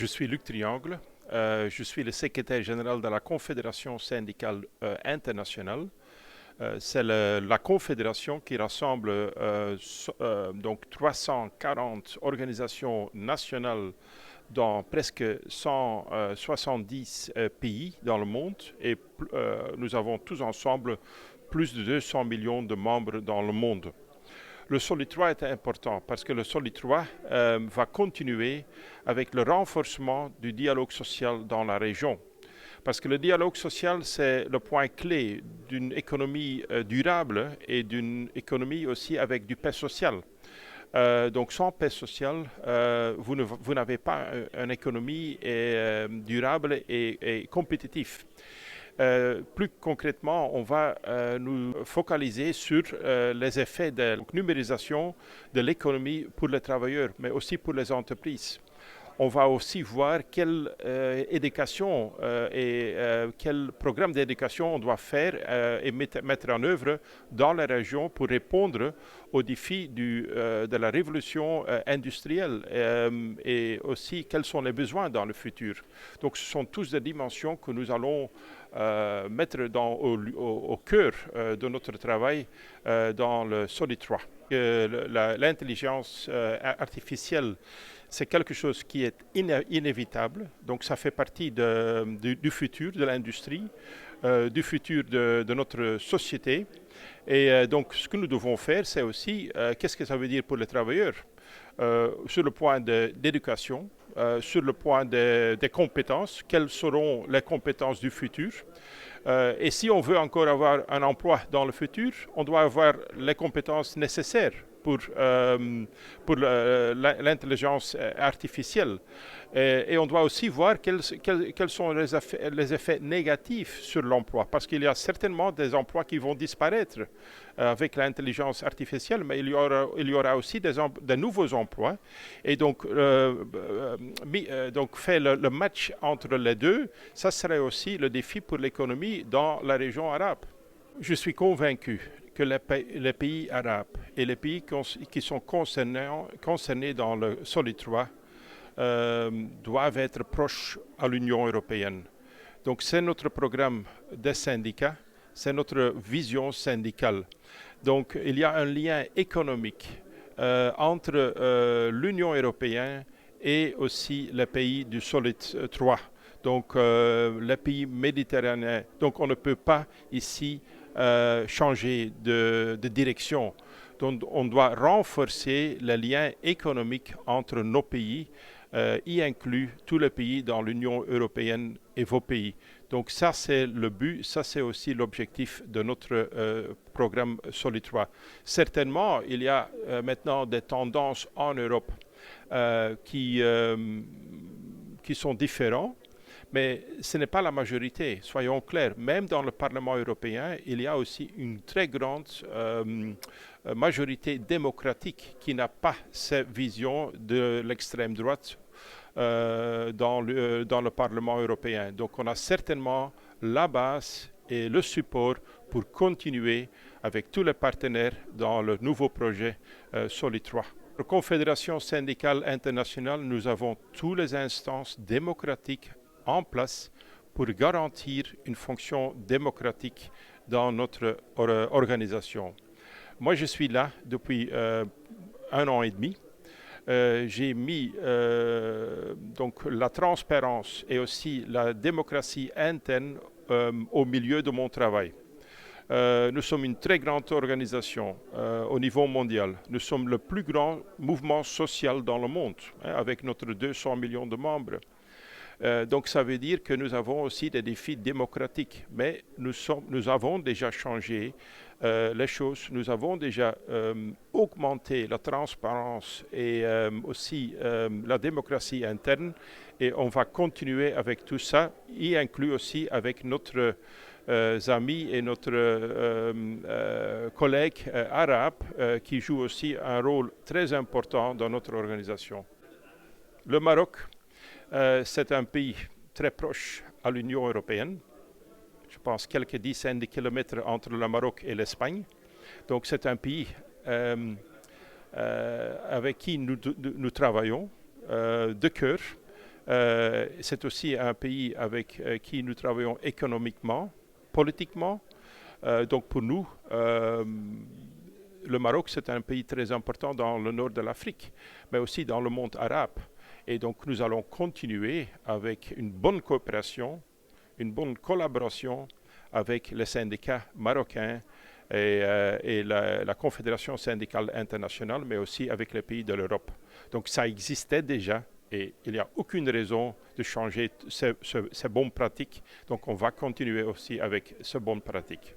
Je suis Luc Triangle. Je suis le secrétaire général de la Confédération syndicale internationale. C'est la confédération qui rassemble donc 340 organisations nationales dans presque 170 pays dans le monde et nous avons tous ensemble plus de 200 millions de membres dans le monde. Le Solid 3 est important parce que le Solid 3 va continuer avec le renforcement du dialogue social dans la région. Parce que le dialogue social, c'est le point clé d'une économie durable et d'une économie aussi avec du paix social. Donc sans paix sociale, vous n'avez pas une économie durable et compétitive. Plus concrètement, on va nous focaliser sur les effets de la numérisation de l'économie pour les travailleurs, mais aussi pour les entreprises. On va aussi voir quelle éducation et quel programme d'éducation on doit faire et mettre en œuvre dans la région pour répondre aux défis de la révolution industrielle et aussi quels sont les besoins dans le futur. Donc ce sont tous des dimensions que nous allons mettre au cœur de notre travail dans le Solid 3. L'intelligence artificielle, c'est quelque chose qui est inévitable. Donc ça fait partie du futur de l'industrie, du futur de notre société. Et donc ce que nous devons faire, c'est aussi qu'est-ce que ça veut dire pour les travailleurs sur le point d'éducation, sur le point des compétences, quelles seront les compétences du futur. Et si on veut encore avoir un emploi dans le futur, on doit avoir les compétences nécessaires pour l'intelligence artificielle. Et on doit aussi voir quels sont les effets négatifs sur l'emploi, parce qu'il y a certainement des emplois qui vont disparaître avec l'intelligence artificielle, mais il y aura aussi des nouveaux emplois. Et donc faire le match entre les deux, ça serait aussi le défi pour l'économie dans la région arabe. Je suis convaincu que les pays arabes et les pays qui sont concernés dans le Solid 3 doivent être proches à l'Union européenne. Donc c'est notre programme des syndicats, c'est notre vision syndicale. Donc il y a un lien économique entre l'Union européenne et aussi les pays du Solid 3. Donc les pays méditerranéens. Donc on ne peut pas ici changer de direction. Donc on doit renforcer les liens économiques entre nos pays, y inclut tous les pays dans l'Union européenne et vos pays. Donc ça c'est le but, ça c'est aussi l'objectif de notre programme Solid 3. Certainement, il y a maintenant des tendances en Europe qui sont différentes. Mais ce n'est pas la majorité, soyons clairs. Même dans le Parlement européen, il y a aussi une très grande majorité démocratique qui n'a pas cette vision de l'extrême droite dans le Parlement européen. Donc on a certainement la base et le support pour continuer avec tous les partenaires dans le nouveau projet Solid 3. La Confédération syndicale internationale, nous avons toutes les instances démocratiques en place pour garantir une fonction démocratique dans notre organisation. Moi, je suis là depuis 1 an et demi. J'ai mis donc la transparence et aussi la démocratie interne au milieu de mon travail. Nous sommes une très grande organisation au niveau mondial. Nous sommes le plus grand mouvement social dans le monde, avec notre 200 millions de membres. Donc ça veut dire que nous avons aussi des défis démocratiques, mais nous avons déjà changé les choses, nous avons déjà augmenté la transparence et aussi la démocratie interne et on va continuer avec tout ça, y inclut aussi avec notre amis et notre collègue arabe qui joue aussi un rôle très important dans notre organisation. Le Maroc, c'est un pays très proche à l'Union européenne. Je pense quelques dizaines de kilomètres entre le Maroc et l'Espagne. Donc c'est un pays avec qui nous travaillons de cœur C'est aussi un pays avec qui nous travaillons économiquement, politiquement. Donc pour nous, le Maroc, c'est un pays très important dans le nord de l'Afrique, mais aussi dans le monde arabe. Et donc nous allons continuer avec une bonne coopération, une bonne collaboration avec les syndicats marocains et la Confédération syndicale internationale, mais aussi avec les pays de l'Europe. Donc ça existait déjà et il n'y a aucune raison de changer ces bonnes pratiques. Donc on va continuer aussi avec ces bonnes pratiques.